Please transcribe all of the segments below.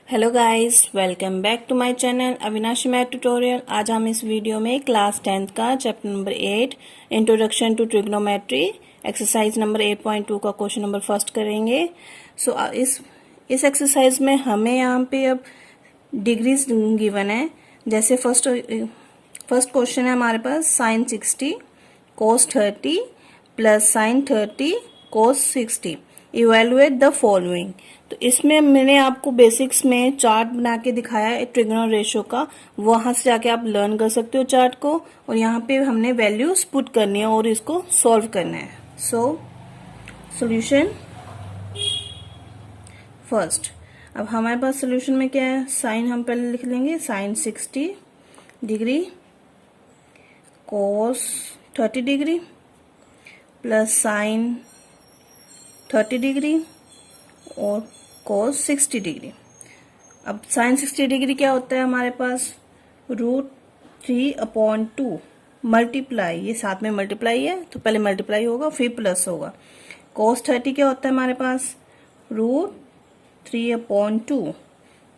Hello guys, welcome back to my channel Avinashi math tutorial. आज हम इस वीडियो में क्लास 10th का chapter number 8 introduction to trigonometry exercise number 8.2 का question number first करेंगे। इस एक्सरसाइज में हमें यहाँ पे अब डिग्रीज गिवन है। जैसे फर्स्ट क्वेश्चन है हमारे पास sine 60 cos 30 plus sine 30 cos 60 evaluate the following. तो इसमें मैंने आपको बेसिक्स में चार्ट बना के दिखाया है ट्रिग्नल रेशियो का, वहां से जाके आप लर्न कर सकते हो चार्ट को। और यहाँ पे हमने वैल्यूज पुट करनी है और इसको सॉल्व करना है। Solution first. अब हमारे पास सॉल्यूशन में क्या है, साइन हम पहले लिख लेंगे, sine 60 degree cos 30 degree plus sine 30 degree और कोस 60 डिग्री। अब साइन 60 डिग्री क्या होता है हमारे पास, √3/2 मल्टीप्लाई, ये साथ में मल्टीप्लाई है तो पहले मल्टीप्लाई होगा फिर प्लस होगा। कोस 30 क्या होता है हमारे पास, √3/2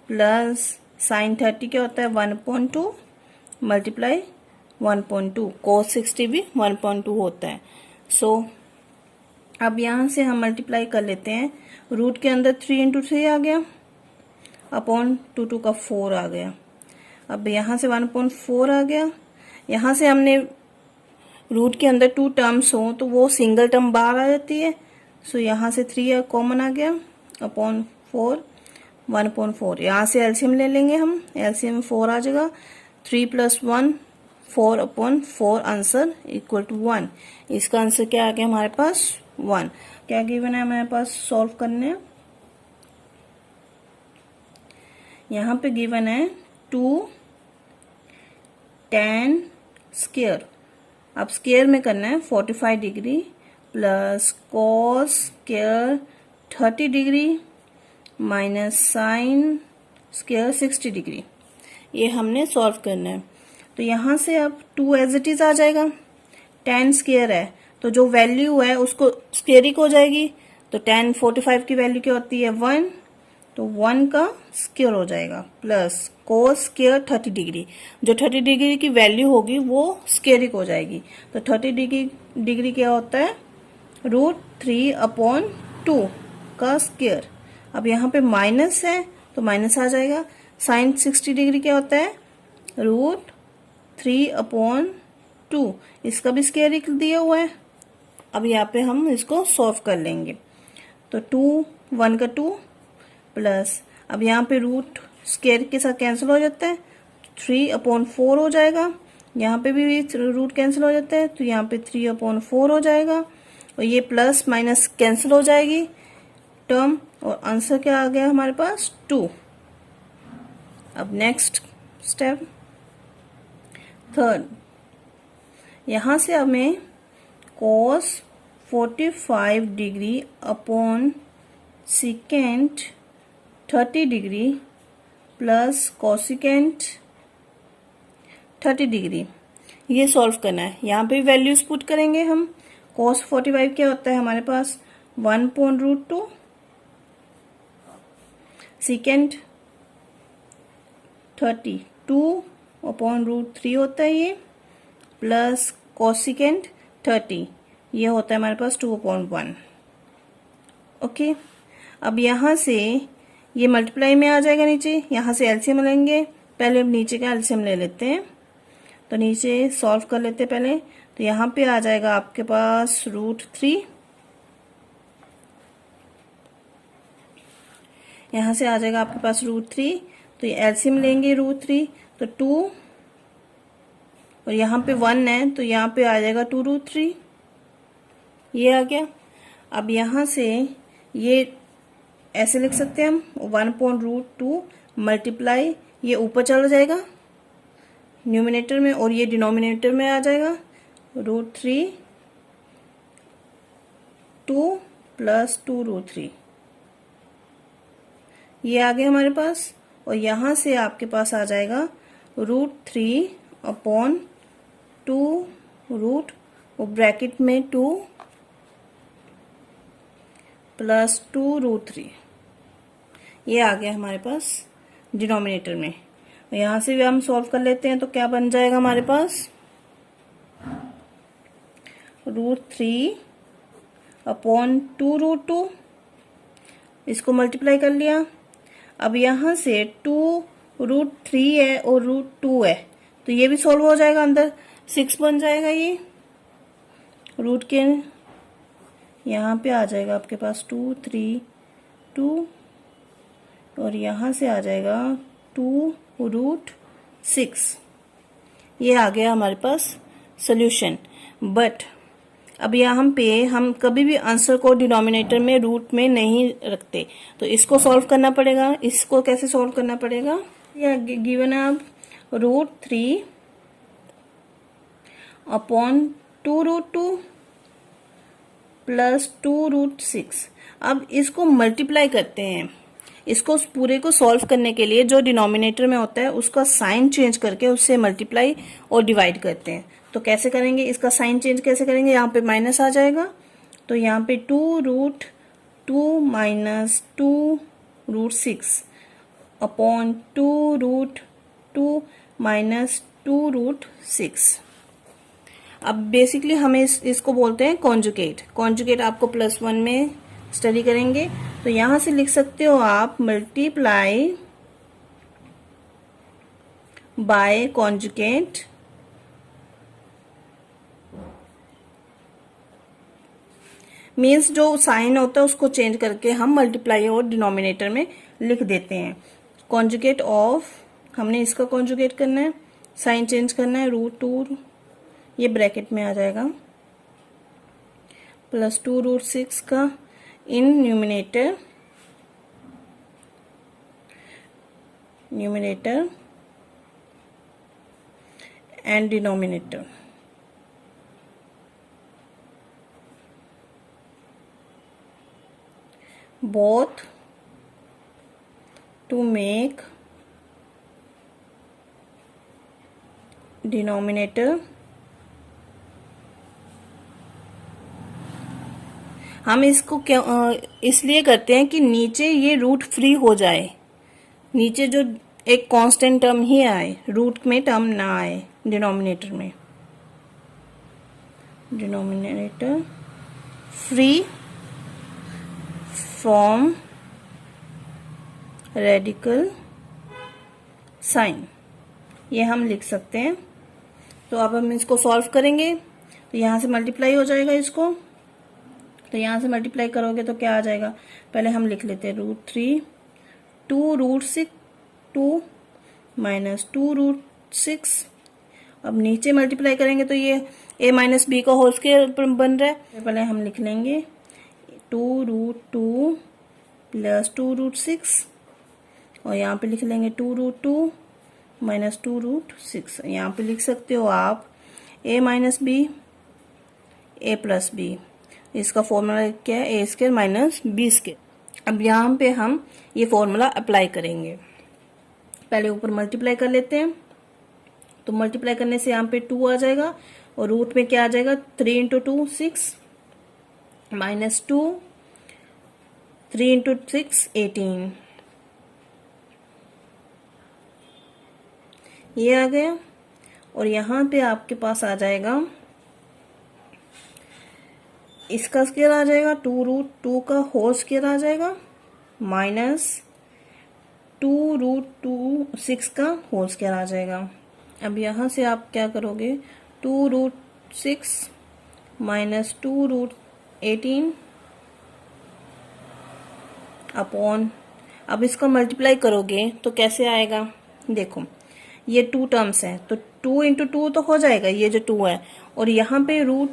प्लस साइन 30 क्या होता है 1/2 मल्टीप्लाई 1/2। कोस 60 भी 1/2 होता है। अब यहां से हम मल्टीप्लाई कर लेते हैं। रूट के अंदर 3 × 3 आ गया अपॉन 2 का 4 आ गया। अब यहां से 1/4 आ गया। यहां से हमने रूट के अंदर 2 टर्म्स हो तो वो सिंगल टर्म बाहर आ जाती है। यहां से 3 कॉमन आ गया अपॉन 4 1/4। यहां से एलसीएम ले लेंगे हम, एलसीएम 4 आ जाएगा। 3 + 1 4/4 आंसर इक्वल टू 1। इसका आंसर क्या आ गया हमारे पास 1। क्या गिवन है हमारे पास, सॉल्व करने। यहां पे गिवन है 2 tan स्क्वायर। अब स्क्वायर में करना है 45 degree plus cos square 30 degree minus sine square 60 degree. ये हमने सॉल्व करना है। तो यहां से अब 2 एज इट इज आ जाएगा। tan स्क्वायर है तो जो वैल्यू है उसको स्क्वेयरिक हो जाएगी। तो tan 45 की वैल्यू क्या होती है 1, तो 1 का स्क्वायर हो जाएगा प्लस कोस स्क्वायर 30 डिग्री। जो 30 डिग्री की वैल्यू होगी वो स्क्वेयरिक हो जाएगी। तो 30 डिग्री क्या होता है √3/2 का स्क्वायर। अब यहाँ पे माइनस है तो माइनस आ जाएगा। साइन 60 डिग्री क्या होता है √3/2, इसका भी स्क्वायर दिया हुआ है। अब यहाँ पे हम इसको सॉल्व कर लेंगे। तो 2 1 का 2 प्लस, अब यहाँ पे रूट स्क्वायर के साथ कैंसिल हो जाता है, 3/4 हो जाएगा। यहाँ पे भी रूट कैंसिल हो जाता है तो यहाँ पे 3/4 हो जाएगा। और ये प्लस माइनस कैंसिल हो जाएगी टर्म, और आंसर क्या आ गया हमारे पास 2। अब नेक्स्ट स्टेप थर्ड। यहां से हमें cos 45 degree upon second 30 degree plus cosecant 30 degree ये सॉल्व करना है। यहाँ पे वैल्यूज पुट करेंगे हम। cos 45 क्या होता है हमारे पास 1/√2, सेकेंड 30 2/√3 होता है ये, प्लस कोसिकेंट 30 ये होता है हमारे पास 2/1। ओके, अब यहां से ये मल्टीप्लाई में आ जाएगा नीचे, यहां से एलसीएम लेंगे। पहले नीचे का एलसीएम ले लेते हैं, तो नीचे सॉल्व कर लेते हैं पहले। तो यहाँ पे आ जाएगा आपके पास √3, यहां से आ जाएगा आपके पास √3। तो ये एलसीएम लेंगे √3 तो 2, और यहाँ पे 1 है तो यहाँ पे आ जाएगा 2√3, ये आ गया। अब यहाँ से ये ऐसे लिख सकते हैं हम 1/√2 मल्टीप्लाई, ये ऊपर चला जाएगा न्यूमिनेटर में और ये डिनोमिनेटर में आ जाएगा √3 2 प्लस 2√3, ये आ गया हमारे पास। और यहां से आपके पास आ जाएगा √3/2 रूट और ब्रैकेट में 2 प्लस 2√3, ये आ गया हमारे पास डिनोमिनेटर में। यहाँ से भी हम सॉल्व कर लेते हैं, तो क्या बन जाएगा हमारे पास, √3/2√2। इसको मल्टीप्लाई कर लिया। अब यहाँ से 2√3 है और √2 है, तो ये भी सॉल्व हो जाएगा, अंदर 6 बन जाएगा। ये रूट के यहाँ पे आ जाएगा आपके पास 2, 3, 2 और यहाँ से आ जाएगा 2√6। ये आ गया हमारे पास सोल्यूशन। बट अब यहाँ पे हम कभी भी आंसर को डिनोमिनेटर में रूट में नहीं रखते, तो इसको सॉल्व करना पड़ेगा। इसको कैसे सॉल्व करना पड़ेगा, या गिवन है अब √3/2√2 प्लस 2√6। अब इसको मल्टीप्लाई करते हैं। इसको पूरे को सॉल्व करने के लिए जो डिनोमिनेटर में होता है उसका साइन चेंज करके उससे मल्टीप्लाई और डिवाइड करते हैं। तो कैसे करेंगे, इसका साइन चेंज कैसे करेंगे, यहाँ पे माइनस आ जाएगा, तो यहाँ पे 2√2 माइनस 2√6/2√2 माइनस 2√6। अब बेसिकली हमें इसको बोलते हैं कॉन्जुगेट। कॉन्जुगेट आपको +1 में स्टडी करेंगे, तो यहां से लिख सकते हो आप मल्टीप्लाई बाय कॉन्जुगेट मीन्स जो साइन होता है उसको चेंज करके हम मल्टीप्लाई और डिनोमिनेटर में लिख देते हैं। कॉन्जुगेट ऑफ, हमने इसका कॉन्जुगेट करना है, साइन चेंज करना है, √2 ये ब्रैकेट में आ जाएगा प्लस 2√6 का in numerator and denominator. both to make denominator हम इसको क्या इसलिए करते हैं कि नीचे ये रूट फ्री हो जाए, नीचे जो एक कांस्टेंट टर्म ही आए, रूट में टर्म ना आए डिनोमिनेटर में। Denominator free from radical sign, ये हम लिख सकते हैं। तो अब हम इसको सॉल्व करेंगे, तो यहां से मल्टीप्लाई हो जाएगा इसको, तो यहां से मल्टीप्लाई करोगे तो क्या आ जाएगा, पहले हम लिख लेते हैं √3 2√6 माइनस 2√6। अब नीचे मल्टीप्लाई करेंगे तो ये a माइनस बी का होल स्क्वायर बन रहा है, पहले हम लिख लेंगे 2√2 प्लस 2√6 और यहाँ पे लिख लेंगे 2√2 माइनस 2√6। यहाँ पे लिख सकते हो आप a minus B a plus B, इसका फॉर्मूला क्या है, a² माइनस b²। अब यहाँ पे हम ये फॉर्मूला अप्लाई करेंगे। पहले ऊपर मल्टीप्लाई कर लेते हैं, तो मल्टीप्लाई करने से यहाँ पे 2 आ जाएगा और रूट में क्या आ जाएगा 3 × 2 6 माइनस 2 3 × 6 18, ये आ गया। और यहाँ पे आपके पास आ जाएगा, इसका स्क्वायर आ जाएगा 2√2 का होल स्क्वायर आ जाएगा माइनस 2√6 का होल स्क्वायर आ जाएगा। अब यहाँ से आप क्या करोगे, 2√6 माइनस 2√18 अपॉन, अब इसका मल्टीप्लाई करोगे तो कैसे आएगा, देखो ये 2 टर्म्स हैं तो 2 × 2 तो हो जाएगा, ये जो 2 है, और यहाँ पे √2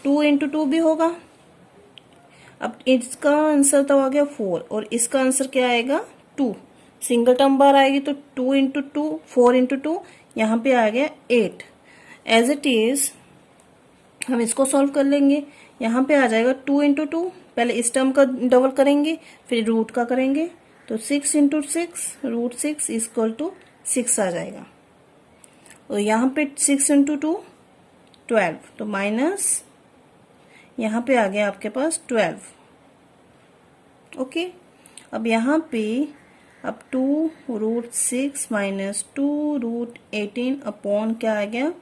× 2 भी होगा। अब इसका आंसर तो आ गया 4 और इसका आंसर क्या आएगा 2, सिंगल टर्म बार आएगी तो 2 × 2 4 × 2, यहाँ पे आ गया 8। एज इट इज हम इसको सॉल्व कर लेंगे, यहाँ पे आ जाएगा 2 × 2, पहले इस टर्म का डबल करेंगे फिर रूट का करेंगे, तो 6 × 6 √6 = 6 आ जाएगा। और यहाँ पे 6 × 2 12, तो माइनस यहाँ पे आ गया आपके पास 12। ओके, अब यहाँ पे अब 2√6 माइनस 2√18 अपॉन क्या आ गया,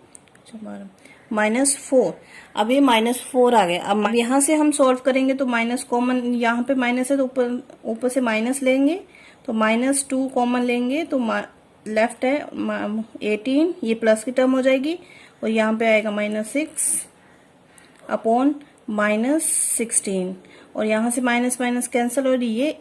-4। अब ये -4 आ गया। अब यहाँ से हम सॉल्व करेंगे तो माइनस कॉमन, यहाँ पे माइनस है तो ऊपर से माइनस लेंगे, तो -2 कॉमन लेंगे तो लेफ्ट है 18, ये प्लस की टर्म हो जाएगी, और यहाँ पे आएगा -6 अपॉन -16, और यहाँ से माइनस माइनस कैंसिल हो रही, ये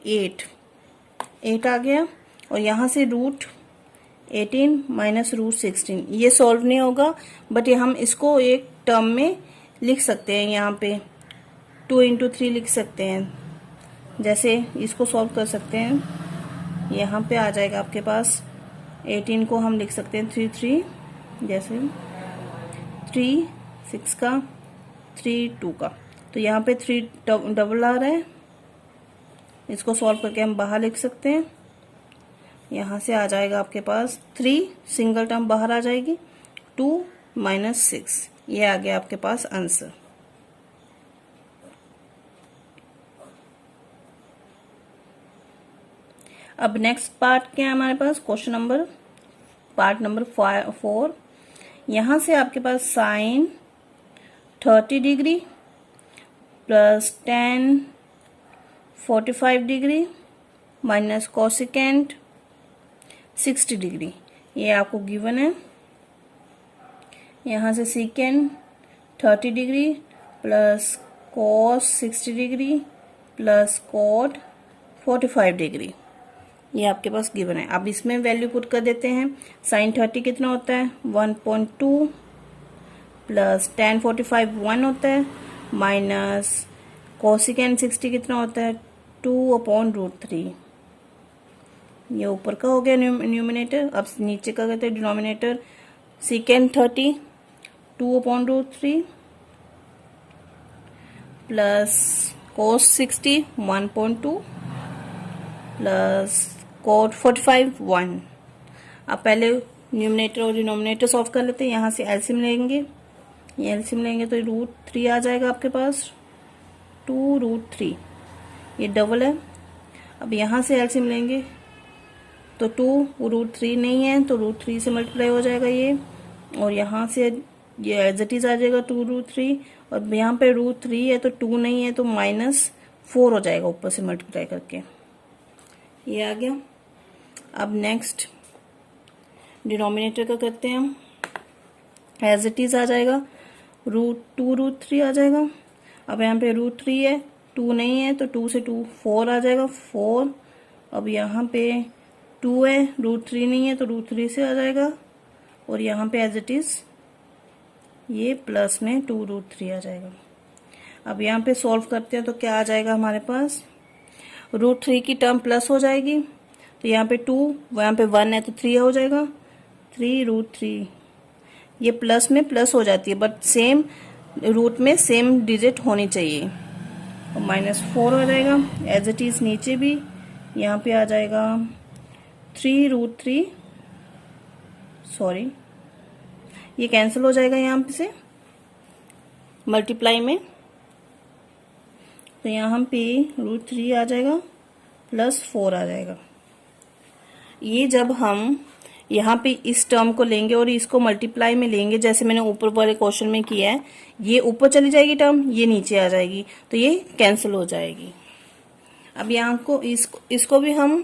8 आ गया, और यहाँ से √18 माइनस √16, ये सॉल्व नहीं होगा, बट ये हम इसको एक टर्म में लिख सकते हैं, यहाँ पे 2 × 3 लिख सकते हैं, जैसे इसको सॉल्व कर सकते हैं। यहाँ पे आ जाएगा आपके पास 18 को हम लिख सकते हैं 3 जैसे 3 6 का 3 2 का, तो यहाँ पे 3 डबल आ रहा है, इसको सॉल्व करके हम बाहर लिख सकते हैं। यहाँ से आ जाएगा आपके पास 3 सिंगल टर्म बाहर आ जाएगी, 2 - 6, ये आ गया आपके पास आंसर। अब नेक्स्ट पार्ट क्या है हमारे पास, पार्ट नंबर 4। यहाँ से आपके पास sine 30 degree plus tan 45 degree minus cosecant 60 degree, ये आपको गिवन है। यहाँ से secant 30 degree plus cos 60 degree plus cot 45 degree, ये आपके पास गिवन है। अब इसमें वैल्यू पुट कर देते हैं। साइन 30 कितना होता है 1.2 प्लस tan 45 1 होता है माइनस कोसिकेंट 60 कितना होता है 2/√3, ये ऊपर का हो गया न्यूमिनेटर। अब नीचे का कहते हैं denominator, secant 30 2/√3 plus cos 60 1.2 plus cot 45 1। अब पहले न्यूमिनेटर और डिनोमिनेटर सॉल्व कर लेते हैं। यहाँ से एलसीएम लेंगे, ये एलसीएम लेंगे तो √3 आ जाएगा आपके पास, 2√3, ये डबल है। अब यहाँ से एलसीएम लेंगे तो 2√3 नहीं है तो √3 से मल्टीप्लाई हो जाएगा ये, और यहाँ से ये एज इट इज आ जाएगा 2√3, और यहाँ पे √3 है तो 2 नहीं है तो -4 हो जाएगा ऊपर से मल्टीप्लाई करके, ये आ गया। अब नेक्स्ट डिनोमिनेटर का करते हैं हम, एज इट इज आ जाएगा √2√3 आ जाएगा। अब यहाँ पे √3 है, 2 नहीं है तो 2 से 2 4 आ जाएगा 4। अब यहाँ पे 2 है, √3 नहीं है तो √3 से आ जाएगा, और यहाँ पे एज इट इज ये प्लस में 2√3 आ जाएगा। अब यहाँ पे सॉल्व करते हैं तो क्या आ जाएगा हमारे पास, √3 की टर्म प्लस हो जाएगी, तो यहाँ पे 2, यहाँ पे 1 है तो 3 हो जाएगा, 3√3, ये प्लस में प्लस हो जाती है बट सेम रूट में सेम डिजिट होनी चाहिए, और -4 हो जाएगा एज इट इज। नीचे भी यहाँ पे आ जाएगा 3√3, सॉरी ये कैंसिल हो जाएगा यहाँ पे से मल्टीप्लाई में, तो यहाँ पे √3 आ जाएगा प्लस 4 आ जाएगा। ये जब हम यहाँ पे इस टर्म को लेंगे और इसको मल्टीप्लाई में लेंगे, जैसे मैंने ऊपर वाले क्वेश्चन में किया है, ये ऊपर चली जाएगी टर्म, ये नीचे आ जाएगी, तो ये कैंसिल हो जाएगी। अब यहाँ को इसको भी हम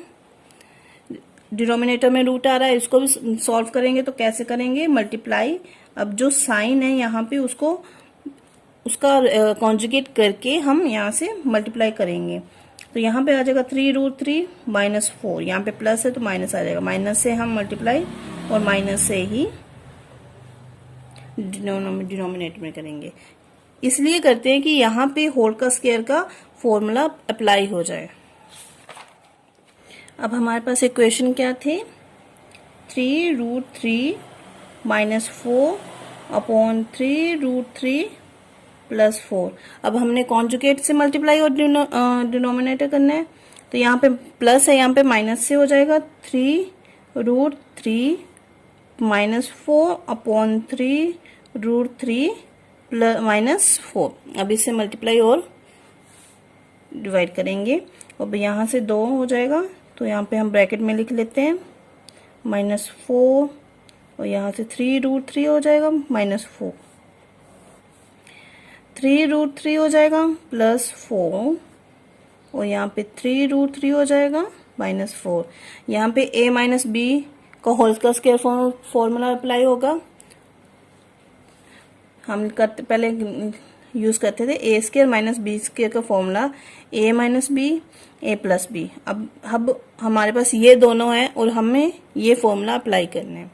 डिनोमिनेटर में रूट आ रहा है, इसको भी सॉल्व करेंगे तो कैसे करेंगे, मल्टीप्लाई। अब जो साइन है यहाँ पे उसका कॉन्जुगेट करके हम यहाँ से मल्टीप्लाई करेंगे, तो यहाँ पे आ जाएगा 3√3 -4, यहाँ पे प्लस है तो माइनस आ जाएगा, माइनस से हम मल्टीप्लाई और माइनस से ही डिनोमिनेटर में करेंगे। इसलिए करते हैं कि यहाँ पे होल का स्क्वायर का फॉर्मूला अप्लाई हो जाए। अब हमारे पास इक्वेशन क्या थे, 3√3 -4 अपॉन 3√3 प्लस 4। अब हमने कॉन्जुगेट से मल्टीप्लाई और डिनोमिनेटर करना है, तो यहाँ पे प्लस है, यहाँ पे माइनस से हो जाएगा, 3√3 -4 अपॉन 3√3 -4। अब इससे मल्टीप्लाई और डिवाइड करेंगे, अब यहाँ से 2 हो जाएगा, तो यहाँ पे हम ब्रैकेट में लिख लेते हैं -4 और यहाँ से 3√3 हो जाएगा -4, 3√3 हो जाएगा +4 और यहाँ पे 3√3 हो जाएगा -4। यहाँ पे a माइनस बी का होल का स्क्वायर फॉर्मूला अप्लाई होगा। हम करते पहले यूज करते थे A square minus B square का formula a minus B a plus B. अब हमारे पास ये दोनों है और हमें ये फॉर्मूला अप्लाई करना है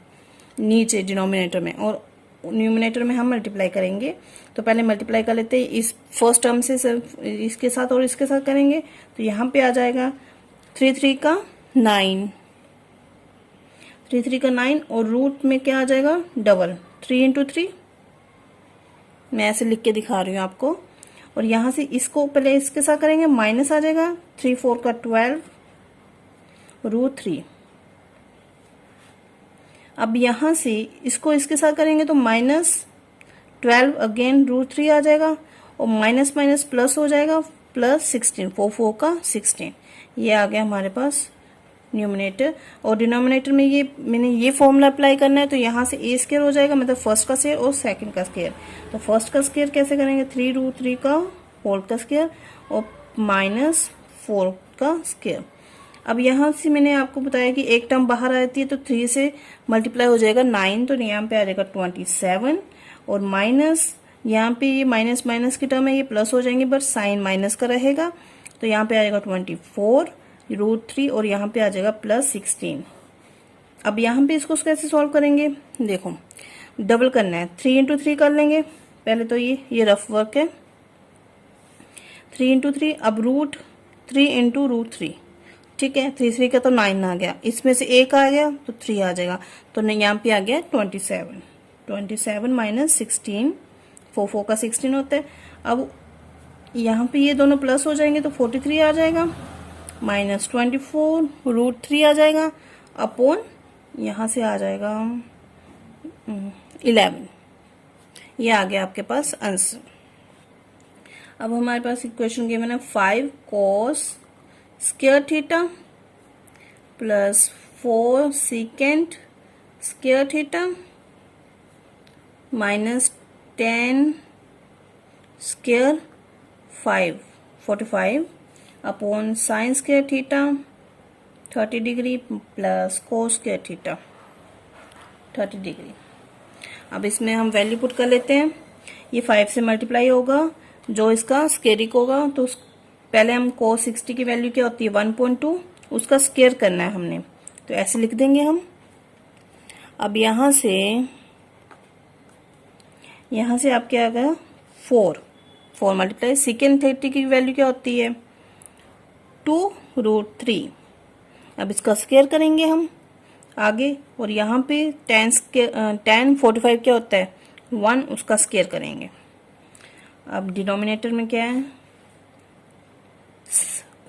नीचे डिनोमिनेटर में, और न्यूमिनेटर में हम मल्टीप्लाई करेंगे। तो पहले मल्टीप्लाई कर लेते हैं इस फर्स्ट टर्म से, सिर्फ इसके साथ और इसके साथ करेंगे। तो यहाँ पे आ जाएगा 3 3 का 9, 3 3 का 9 और रूट में क्या आ जाएगा डबल 3 इंटू 3। मैं ऐसे लिख के दिखा रही हूँ आपको। और यहाँ से इसको पहले इसके साथ करेंगे, माइनस आ जाएगा 3 4 का 12 √3। अब यहाँ से इसको इसके साथ करेंगे तो -12 अगेन √3 आ जाएगा और माइनस माइनस प्लस हो जाएगा +16, 4 4 का 16। ये आ गया हमारे पास न्यूमिनेटर। और डिनोमिनेटर में ये मैंने ये फॉर्मूला अप्लाई करना है। तो यहाँ से a स्क्वायर हो जाएगा, मतलब फर्स्ट का स्क्वायर और सेकंड का स्क्वायर। तो फर्स्ट का स्क्वायर कैसे करेंगे 3√3 का होल का स्क्वायर और -4 का स्क्वायर। अब यहाँ से मैंने आपको बताया कि एक टर्म बाहर आती है तो 3 से मल्टीप्लाई हो जाएगा 9, तो यहाँ पे आ जाएगा 27 और माइनस यहाँ पे ये माइनस माइनस की टर्म है, ये प्लस हो जाएंगे बट साइन माइनस का रहेगा। तो यहाँ पे आ जाएगा 24 √3 और यहाँ पे आ जाएगा +16। अब यहाँ पे इसको कैसे सॉल्व करेंगे, देखो डबल करना है, 3 इंटू 3 कर लेंगे पहले। तो ये रफ वर्क है, 3 इंटू 3। अब √3 इंटू √3, ठीक है। 3 3 का तो 9 आ गया, इसमें से 1 आ गया तो 3 आ जाएगा। तो यहाँ पे आ गया 27, 27 माइनस 16, 4 4 का 16 होता है। अब यहाँ पे ये दोनों प्लस हो जाएंगे तो 43 आ जाएगा, -24 √3 आ जाएगा अपॉन यहाँ से आ जाएगा 11। ये आ गया आपके पास आंसर। अब हमारे पास इक्वेशन गिवन है 5 cos square theta plus 4 second square theta -10 square 45 upon sine square theta 30 degree plus cos square theta 30 degree. अब इसमें हम वैल्यू पुट कर लेते हैं। ये 5 से मल्टीप्लाई होगा, जो इसका स्क्वेयरिक होगा। तो पहले हम cos 60 की वैल्यू क्या होती है 1.2, उसका स्क्वेयर करना है हमने, तो ऐसे लिख देंगे हम। अब यहाँ से आप क्या आ गया 4 मल्टीप्लाई सेकेंड 30 की वैल्यू क्या होती है 2√3। अब इसका स्क्वेयर करेंगे हम आगे, और यहाँ पे tan 45 क्या होता है 1, उसका स्क्वेयर करेंगे। अब डिनोमिनेटर में क्या है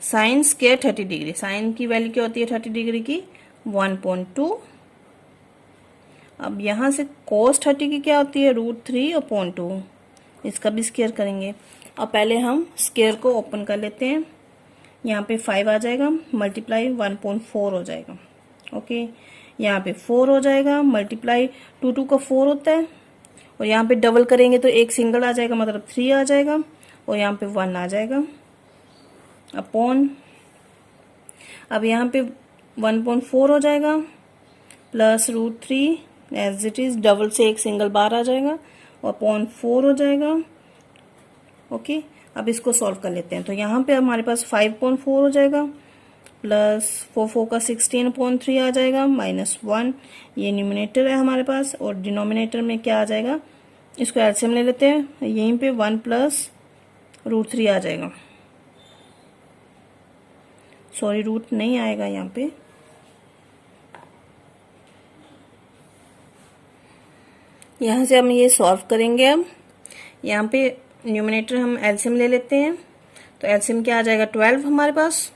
साइन स्क्वेयर 30 डिग्री, साइन की वैल्यू क्या होती है 30 डिग्री की 1.2। अब यहाँ से cos 30 की क्या होती है √3/2, इसका भी स्क्वेयर करेंगे। अब पहले हम स्क्वेयर को ओपन कर लेते हैं। यहाँ पे 5 आ जाएगा मल्टीप्लाई 1.4 हो जाएगा, ओके। यहाँ पे 4 हो जाएगा मल्टीप्लाई 2 का 4 होता है, और यहाँ पे डबल करेंगे तो एक सिंगल आ जाएगा, मतलब 3 आ जाएगा, और यहाँ पे 1 आ जाएगा अपॉन। अब यहाँ पे 1.4 हो जाएगा plus √3 as it is, double से एक सिंगल बार आ जाएगा और अपॉन 4 हो जाएगा, ओके। अब इसको सॉल्व कर लेते हैं। तो यहाँ पे हमारे पास 5.4 हो जाएगा प्लस 4 4 का 16/3 आ जाएगा -1। ये न्यूमिनेटर है हमारे पास, और डिनोमिनेटर में क्या आ जाएगा, इसको एलसीएम ले लेते हैं। यहीं पे 1 प्लस √3 आ जाएगा, सॉरी रूट नहीं आएगा यहाँ पे, यहाँ से हम ये सॉल्व करेंगे। अब यहाँ पे न्यूमिनेटर हम एलसीएम ले लेते हैं। तो एलसीएम क्या आ जाएगा 12 हमारे पास,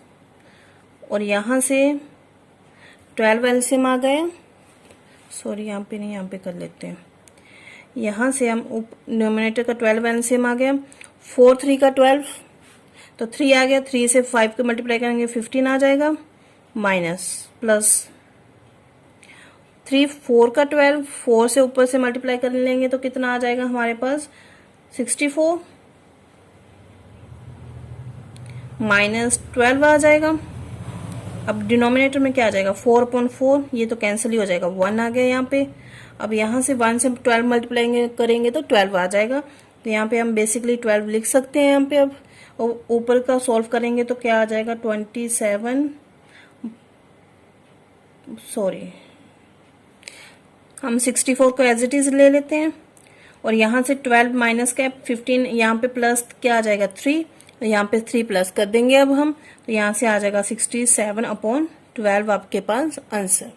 और यहाँ से 12 एलसीएम आ गया, सॉरी यहाँ पे नहीं, यहाँ पे कर लेते हैं। यहाँ से हम न्यूमिनेटर का 12 एलसीएम आ गया, 4 3 का 12, तो 3 आ गया, 3 से 5 को मल्टीप्लाई करेंगे 15 आ जाएगा, माइनस प्लस 3 4 का 12, 4 से ऊपर से मल्टीप्लाई कर लेंगे तो कितना आ जाएगा हमारे पास 64 माइनस 12 आ जाएगा। अब डिनोमिनेटर में क्या आ जाएगा 4/4, ये तो कैंसिल ही हो जाएगा, 1 आ गया यहाँ पे। अब यहाँ से 1 से 12 मल्टीप्लाई करेंगे तो 12 आ जाएगा। तो यहाँ पे हम बेसिकली 12 लिख सकते हैं यहाँ पे। अब ऊपर का सॉल्व करेंगे तो क्या आ जाएगा 27, सॉरी हम 64 को एज इट इज ले लेते हैं और यहाँ से 12 माइनस का 15, यहाँ पे प्लस क्या आ जाएगा 3, तो यहाँ पे 3 प्लस कर देंगे अब हम, तो यहाँ से आ जाएगा 67/12 आपके पास आंसर।